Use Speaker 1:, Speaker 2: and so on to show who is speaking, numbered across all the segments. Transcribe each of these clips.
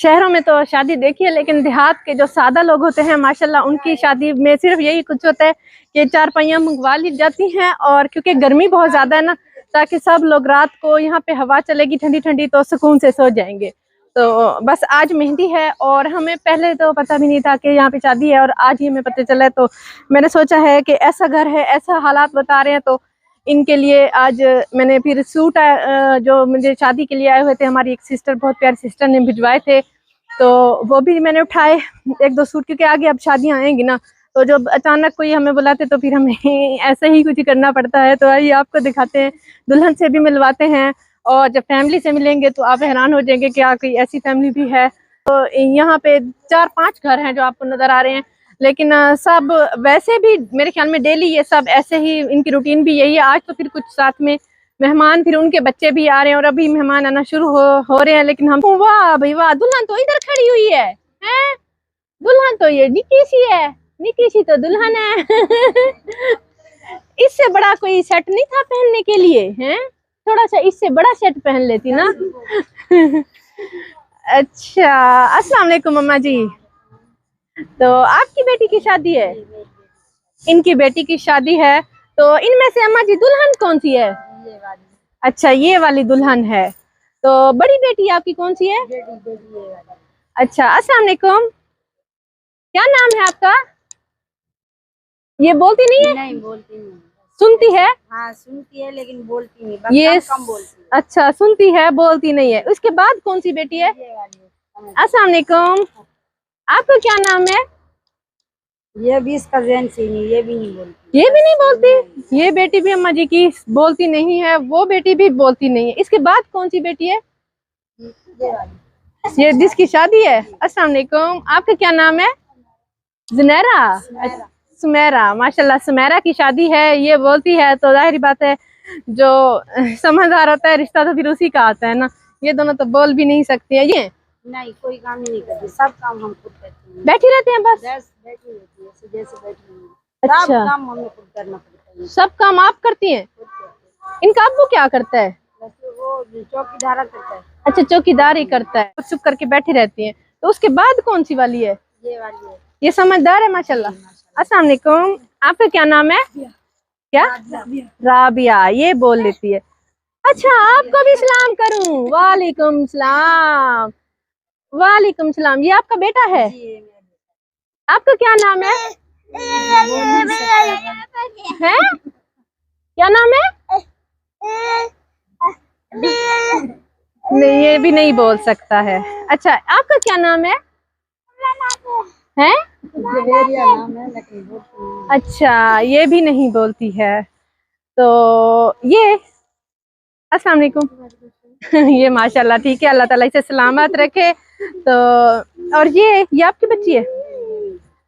Speaker 1: शहरों में तो शादी देखी है, लेकिन देहात के जो सादा लोग होते हैं माशाल्लाह, उनकी शादी में सिर्फ यही कुछ होता है कि चारपाइयाँ मंगवा ली जाती हैं, और क्योंकि गर्मी बहुत ज्यादा है ना, ताकि सब लोग रात को यहाँ पे हवा चलेगी ठंडी ठंडी तो सुकून से सो जाएंगे। तो बस आज मेहंदी है, और हमें पहले तो पता भी नहीं था कि यहाँ पे शादी है, और आज ही हमें पता चला है। तो मैंने सोचा है कि ऐसा घर है, ऐसा हालात बता रहे हैं, तो इनके लिए आज मैंने फिर सूट जो मुझे शादी के लिए आए हुए थे, हमारी एक सिस्टर, बहुत प्यारी सिस्टर ने भिजवाए थे, तो वो भी मैंने उठाए 1-2 सूट, क्योंकि आगे अब शादियां आएंगी ना, तो जब अचानक कोई हमें बुलाते तो फिर हमें ऐसे ही कुछ करना पड़ता है। तो आइए आपको दिखाते हैं, दुल्हन से भी मिलवाते हैं, और जब फैमिली से मिलेंगे तो आप हैरान हो जाएंगे कि कोई ऐसी फैमिली भी है। तो यहाँ पे 4-5 घर हैं जो आपको नजर आ रहे हैं, लेकिन सब वैसे भी मेरे ख्याल में डेली ये सब ऐसे ही, इनकी रूटीन भी यही है। आज तो फिर कुछ साथ में मेहमान, फिर उनके बच्चे भी आ रहे हैं, और अभी मेहमान आना शुरू हो रहे हैं। लेकिन हम, वाह भाई वाह, दुल्हन तो इधर खड़ी हुई है, हैं? दुल्हन तो ये निकी सी है, निकी सी तो दुल्हन है। इससे बड़ा कोई सेट नहीं था पहनने के लिए, हैं? थोड़ा सा इससे बड़ा सेट पहन लेती ना। अच्छा, अस्सलाम वालेकुम मम्मा जी। तो आपकी बेटी की शादी है? इनकी बेटी की शादी है। तो इनमें से अम्मा जी दुल्हन कौन सी है?
Speaker 2: ये वाली।
Speaker 1: अच्छा, ये वाली दुल्हन है। तो बड़ी बेटी आपकी कौन सी है?
Speaker 2: ये वाली।
Speaker 1: अच्छा, अस्सलाम वालेकुम, क्या नाम है आपका? ये बोलती नहीं है?
Speaker 2: नहीं बोलती नहीं।
Speaker 1: सुनती है?
Speaker 2: हाँ सुनती है लेकिन बोलती नहीं, बस
Speaker 1: ये
Speaker 2: कम बोलती है।
Speaker 1: अच्छा, सुनती है बोलती नहीं है। उसके बाद कौन सी बेटी है?
Speaker 2: ये वाली।
Speaker 1: अस्सलाम वालेकुम, आपका क्या नाम है?
Speaker 2: ये भी इसका जैन नहीं, ये भी नहीं बोलती।
Speaker 1: ये भी नहीं बोलती? ये बेटी भी अम्मा जी की बोलती नहीं है, वो बेटी भी बोलती नहीं है। इसके बाद कौन सी बेटी है?
Speaker 2: ये वाली।
Speaker 1: ये जिसकी शादी है। अस्सलाम वालेकुम, आपका क्या नाम है? जुनैरा। सुमेरा, माशाल्लाह सुमेरा की शादी है। ये बोलती है तो जाहिर बात है, जो समझदार होता है रिश्ता तो फिर उसी का आता है ना। ये दोनों तो बोल भी नहीं सकती है। ये
Speaker 2: नहीं कोई काम ही नहीं करती, सब काम हम खुद करते हैं।
Speaker 1: बैठी रहते हैं बस?
Speaker 2: बैठी रहती है, जैसे बैठी है। सब
Speaker 1: अच्छा,
Speaker 2: काम हमें खुद करना पड़ता है।
Speaker 1: सब काम आप करती हैं?
Speaker 2: खुद करते हैं।
Speaker 1: इनका अब्बू क्या करता है?
Speaker 2: वैसे वो चौकीदार करता है।
Speaker 1: अच्छा, चौकीदारी करता है, चुप करके बैठी रहती है। तो उसके बाद कौन सी वाली है?
Speaker 2: ये वाली है।
Speaker 1: ये समझदार है माशाल्लाह। अस्सलाम वालेकुम, आपका क्या नाम है? क्या? राबिया। ये बोल लेती है। अच्छा, आपको भी सलाम करूं? वालेकुम सलाम। वालेकुम सलाम। ये आपका बेटा है? आपका क्या नाम है? हैं? क्या नाम है? नहीं, ये भी नहीं बोल सकता है। अच्छा, आपका क्या नाम है? हैं?
Speaker 2: नाम है लेकिन बोलती नहीं।
Speaker 1: अच्छा, ये भी नहीं बोलती है। तो ये अस्सलाम वालेकुम। ये माशाल्लाह ठीक है, अल्लाह ताला इसे सलामत रखे। तो और ये आपकी बच्ची है?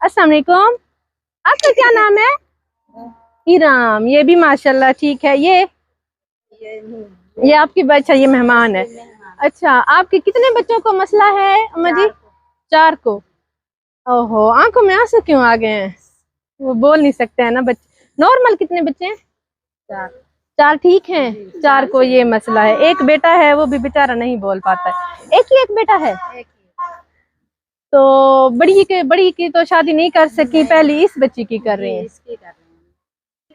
Speaker 1: अस्सलाम वालेकुम, आपका क्या नाम है? इराम। ये भी माशाल्लाह ठीक है। ये आपकी बच्चा, ये मेहमान है। अच्छा, आपके कितने बच्चों को मसला है अम्मा जी? 4 को। ओहो, आंखों में आंसू क्यों आ गए हैं? वो बोल नहीं सकते हैं ना बच्चे। नॉर्मल कितने बच्चे हैं? 4 ठीक हैं। 4 को ये मसला है। एक बेटा है, वो भी बेचारा नहीं बोल पाता है। एक बेटा है। तो बड़ी की तो शादी नहीं कर सकी, पहले इस बच्ची की कर रही हैं।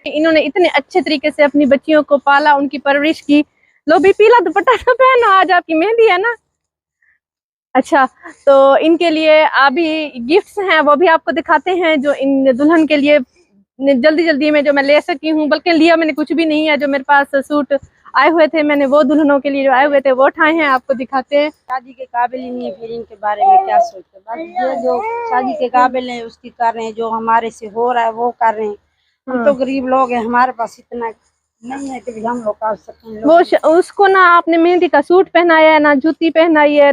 Speaker 1: इन्होंने इतने अच्छे तरीके से अपनी बच्चियों को पाला, उनकी परवरिश की। लो भी पीला दुपट्टा तो पहनो, आज आपकी मेहंदी है ना। अच्छा, तो इनके लिए अभी गिफ्ट्स हैं, वो भी आपको दिखाते हैं, जो इन दुल्हन के लिए जल्दी जल्दी में जो मैं ले सकी हूँ। बल्कि लिया मैंने कुछ भी नहीं है, जो मेरे पास सूट आए हुए थे मैंने वो दुल्हनों के लिए जो आए हुए थे वो उठाए हैं, आपको दिखाते हैं।
Speaker 2: शादी के काबिल ही नहीं है, फिर इनके बारे में क्या सोचते? बस ये जो शादी के काबिल है उसकी कर रहे हैं, जो हमारे से हो रहा है वो कर रहे हैं। हम तो गरीब लोग हैं, हमारे पास इतना नहीं है कि हम लोग कर सकें।
Speaker 1: वो उसको ना आपने मेहंदी का सूट पहनाया है, ना जूती पहनाई है,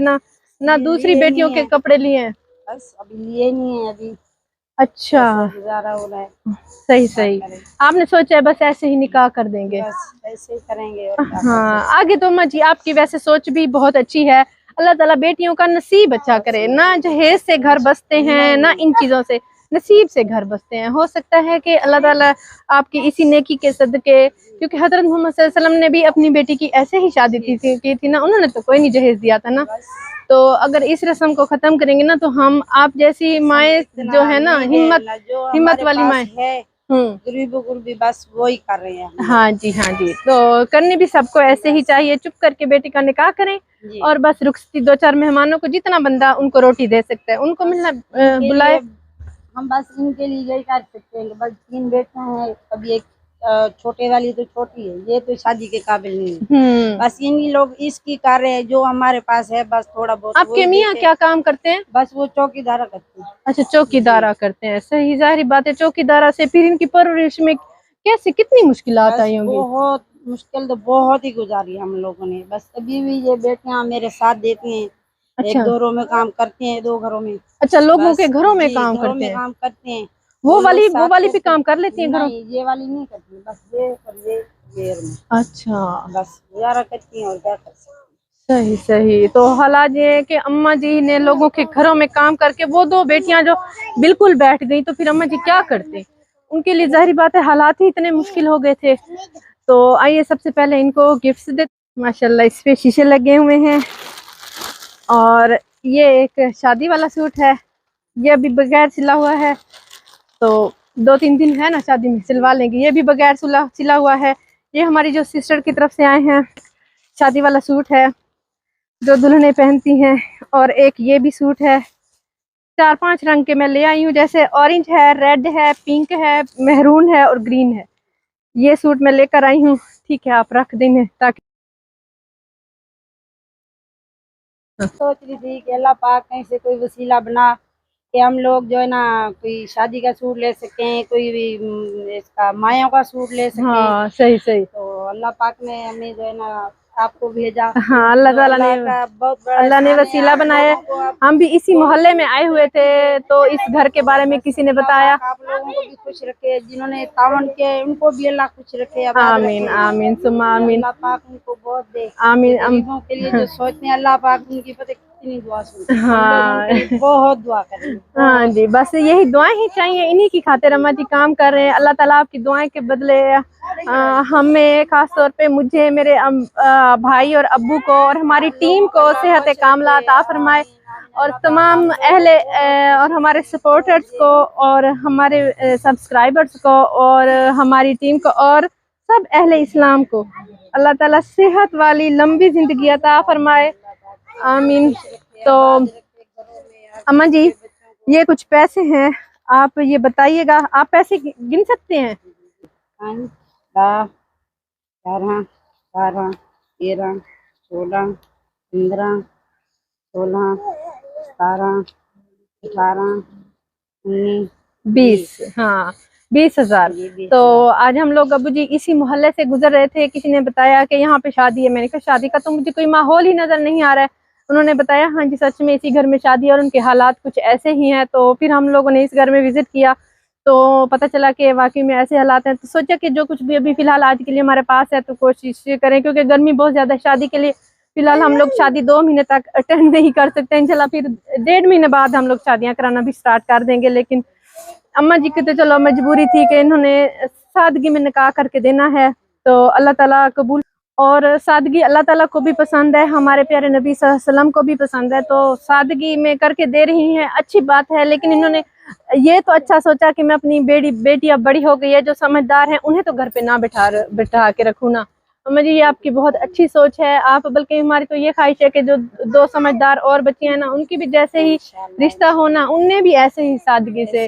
Speaker 1: ना दूसरी बेटियों के कपड़े लिए हैं।
Speaker 2: बस अभी लिए नहीं है अभी।
Speaker 1: अच्छा,
Speaker 2: गुजारा हो रहा है।
Speaker 1: सही। आपने सोचा है बस ऐसे ही निकाह कर देंगे?
Speaker 2: बस ऐसे ही करेंगे।
Speaker 1: हाँ, आगे तो अम्मा जी आपकी वैसे सोच भी बहुत अच्छी है। अल्लाह ताला बेटियों का नसीब अच्छा करे, ना जहेज से घर बसते हैं ना इन चीजों से। नसीब से घर बसते हैं। हो सकता है कि अल्लाह ताला आपकी इसी नेकी के सदके, क्योंकि हजरत मोहम्मद सल्लल्लाहु अलैहि वसल्लम ने भी अपनी बेटी की ऐसे ही शादी की थी ना, उन्होंने तो कोई नहीं जहेज दिया था ना। तो अगर इस रस्म को खत्म करेंगे ना, तो हम आप जैसी माए जो है ना, हिम्मत वाली माए
Speaker 2: गरीबों गुरबी बस वही कर रहे हैं।
Speaker 1: हाँ जी, हाँ जी। तो करनी भी सबको ऐसे ही चाहिए, चुप करके बेटी का निकाह करें और बस रुखसती 2-4 मेहमानों को, जितना बंदा उनको रोटी दे सकता है उनको मिलना बुलाए।
Speaker 2: हम बस इनके लिए यही कर सकते हैं। बस 3 बेटे हैं, अभी एक छोटे वाली तो छोटी है, ये तो शादी के काबिल नहीं है। बस इन्हीं लोग इसकी कर रहे हैं जो हमारे पास है, बस थोड़ा बहुत।
Speaker 1: आपके मियाँ क्या काम करते हैं?
Speaker 2: बस वो चौकीदारा करते हैं।
Speaker 1: अच्छा, चौकीदारा करते हैं। सही, जाहिर बात है, चौकीदारा से फिर इनकी परवरिश में कैसे कितनी मुश्किलात आई होंगी?
Speaker 2: बहुत मुश्किल तो बहुत ही गुजारी हम लोगों ने। बस अभी भी ये बेटियां मेरे साथ देती हैं।
Speaker 1: अच्छा।
Speaker 2: 1-2 घरों में काम करती हैं, 2 घरों में।
Speaker 1: अच्छा, लोगों के घरों में काम करते हैं।
Speaker 2: काम करते हैं।
Speaker 1: वो वाली भी काम कर लेती हैं घरों?
Speaker 2: ये वाली नहीं करती, बस ये और ये
Speaker 1: अच्छा,
Speaker 2: बस गुजारा करती हैं और क्या कर सकते हैं।
Speaker 1: सही सही। तो हालात ये है कि अम्मा जी ने लोगों के घरों में काम करके, वो 2 बेटियां जो बिल्कुल बैठ गई, तो फिर अम्मा जी क्या करते? उनके लिए जाहिर बात है हालात ही इतने मुश्किल हो गए थे। तो आइए सबसे पहले इनको गिफ्ट्स दे। माशाल्लाह इस पे शीशे लगे हुए हैं, और ये एक शादी वाला सूट है, ये अभी बगैर सिला हुआ है, तो 2-3 दिन है ना शादी में, सिलवा लेंगे। ये भी बगैर सिला हुआ है। ये हमारी जो सिस्टर की तरफ से आए हैं, शादी वाला सूट है जो दुल्हनें पहनती हैं। और एक ये भी सूट है, 4-5 रंग के मैं ले आई हूँ, जैसे ऑरेंज है, रेड है, पिंक है, मेहरून है और ग्रीन है। ये सूट मैं लेकर आई हूँ। ठीक है, आप रख देंगे ताकि
Speaker 2: सोच रही थी कि अल्लाह पाक कहीं से कोई वसीला बना कि हम लोग जो है ना कोई शादी का सूट ले सकें, कोई भी इसका मायों का सूट ले सकें।
Speaker 1: हाँ, सही सही।
Speaker 2: तो अल्लाह पाक ने हमें जो है ना आपको भेजा।
Speaker 1: हाँ, अल्लाह ताला ने, अल्लाह ने वसीला बनाया। हम भी इसी मोहल्ले में आए हुए थे, तो इस घर के बारे में किसी ने बताया।
Speaker 2: आप लोगों को भी खुश रखे, जिन्होंने तावन किया उनको भी अल्लाह खुश रखे।
Speaker 1: आमीन आमीन सुम्मा आमीन।
Speaker 2: अल्लाह पाक उनको बहुत दे।
Speaker 1: आमीन।
Speaker 2: गरीबों के लिए जो सोचते हैं, अल्लाह पाक उनकी पता कितनी दुआ सुनते हैं।
Speaker 1: हाँ,
Speaker 2: बहुत दुआ करें।
Speaker 1: हाँ जी, बस यही दुआएं ही चाहिए, इन्हीं की खातिर अम्मा जी काम कर रहे हैं। अल्लाह ताला आपकी दुआएं के बदले हमें, खास तौर पे मुझे, मेरे भाई और अब्बू को और हमारी टीम को सेहत कामला अता फरमाए, और तमाम अहले और हमारे सपोर्टर्स को और हमारे सब्सक्राइबर्स को और हमारी टीम को और सब अहले इस्लाम को अल्लाह ताला सेहत वाली लंबी जिंदगी अता फरमाए। आमीन। तो अम्मा जी, ये कुछ पैसे हैं, आप ये बताइएगा, आप पैसे गिन सकते हैं?
Speaker 2: 5, 10, 11, 12, 13, 14, 15, 16, 17, 18, 19,
Speaker 1: 20। हाँ, 20,000। तो आज हम लोग अबू जी इसी मोहल्ले से गुजर रहे थे, किसी ने बताया कि यहाँ पे शादी है। मैंने कहा शादी का तो मुझे कोई माहौल ही नजर नहीं आ रहा है। उन्होंने बताया हाँ जी, सच में इसी घर में शादी है और उनके हालात कुछ ऐसे ही हैं। तो फिर हम लोगों ने इस घर में विजिट किया, तो पता चला कि वाकई में ऐसे हालात हैं। तो सोचा कि जो कुछ भी अभी फिलहाल आज के लिए हमारे पास है, तो कोशिश करें, क्योंकि गर्मी बहुत ज्यादा है। शादी के लिए फिलहाल हम लोग शादी 2 महीने तक अटेंड नहीं कर सकते। इंशाल्लाह फिर 1.5 महीने बाद हम लोग शादियां कराना भी स्टार्ट कर देंगे। लेकिन अम्मा जी की तो चलो मजबूरी थी कि इन्होंने सादगी में निकाह करके देना है, तो अल्लाह ताला कबूल। और सादगी अल्लाह ताला को भी पसंद है, हमारे प्यारे नबी सल्लल्लाहु अलैहि वसल्लम को भी पसंद है। तो सादगी में करके दे रही हैं, अच्छी बात है। लेकिन इन्होंने ये तो अच्छा सोचा कि मैं अपनी बेटी अब बड़ी हो गई है, जो समझदार है, उन्हें तो घर पे ना बिठा के रखूँ ना। अम्मा जी, ये आपकी बहुत अच्छी सोच है। आप, बल्कि हमारी तो ये ख्वाहिश है कि जो 2 समझदार और बच्चियां हैं ना, उनकी भी जैसे ही रिश्ता होना, उनने भी ऐसे ही सादगी से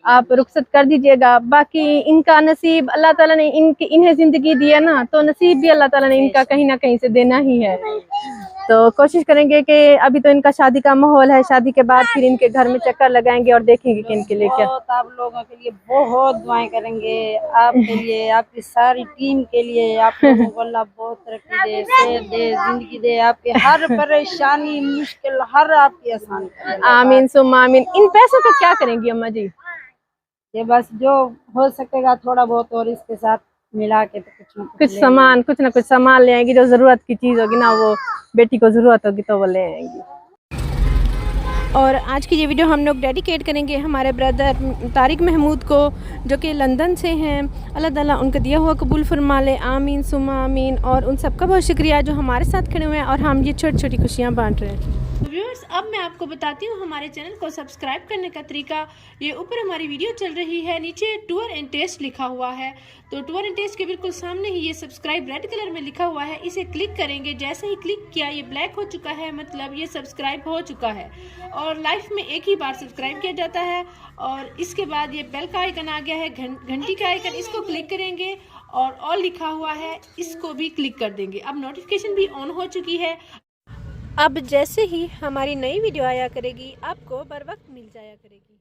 Speaker 1: आप रुखसत कर दीजिएगा। बाकी इनका नसीब अल्लाह ताला ने इन्हें जिंदगी दी है ना, तो नसीब भी अल्लाह ताला ने इनका कहीं ना कहीं से देना ही है। तो कोशिश करेंगे कि अभी तो इनका शादी का माहौल है, शादी के बाद फिर इनके घर में चक्कर लगाएंगे और देखेंगे कि इनके लिए क्या।
Speaker 2: आप लोगों के लिए बहुत दुआएं करेंगे, आपके लिए, आपकी सारी टीम के लिए। आप लोगों को अल्लाह बहुत तरक्की दे, सेहत दे, जिंदगी दे, आपकी हर परेशानी मुश्किल हर आपकी आसान करे।
Speaker 1: आमीन सुम्मा आमीन। इन पैसों का क्या करेंगी अम्मा जी?
Speaker 2: ये बस जो हो सकेगा थोड़ा बहुत, और इसके साथ मिला के तो कुछ
Speaker 1: ना कुछ सामान ले आएंगी, जो जरूरत की चीज होगी ना, वो बेटी को जरूरत होगी तो वो ले आएंगी। और आज की ये वीडियो हम लोग डेडिकेट करेंगे हमारे ब्रदर तारिक महमूद को, जो कि लंदन से हैं। अल्लाह ताला उनका दिया हुआ कबूल फरमा ले, आमीन सुमा आमीन। और उन सबका बहुत शुक्रिया जो हमारे साथ खड़े हुए हैं और हम ये छोटी छोटी खुशियाँ बांट रहे हैं। व्यूअर्स, अब मैं आपको बताती हूँ हमारे चैनल को सब्सक्राइब करने का तरीका। ये ऊपर हमारी वीडियो चल रही है, नीचे टूर एंड टेस्ट लिखा हुआ है, तो टूर एंड टेस्ट के बिल्कुल सामने ही ये सब्सक्राइब रेड कलर में लिखा हुआ है, इसे क्लिक करेंगे। जैसे ही क्लिक किया ये ब्लैक हो चुका है, मतलब ये सब्सक्राइब हो चुका है। और लाइफ में एक ही बार सब्सक्राइब किया जाता है। और इसके बाद ये बेल का आइकन आ गया है, घंटी का आइकन, इसको क्लिक करेंगे और ऑल लिखा हुआ है, इसको भी क्लिक कर देंगे। अब नोटिफिकेशन भी ऑन हो चुकी है। अब जैसे ही हमारी नई वीडियो आया करेगी आपको बर वक्त मिल जाया करेगी।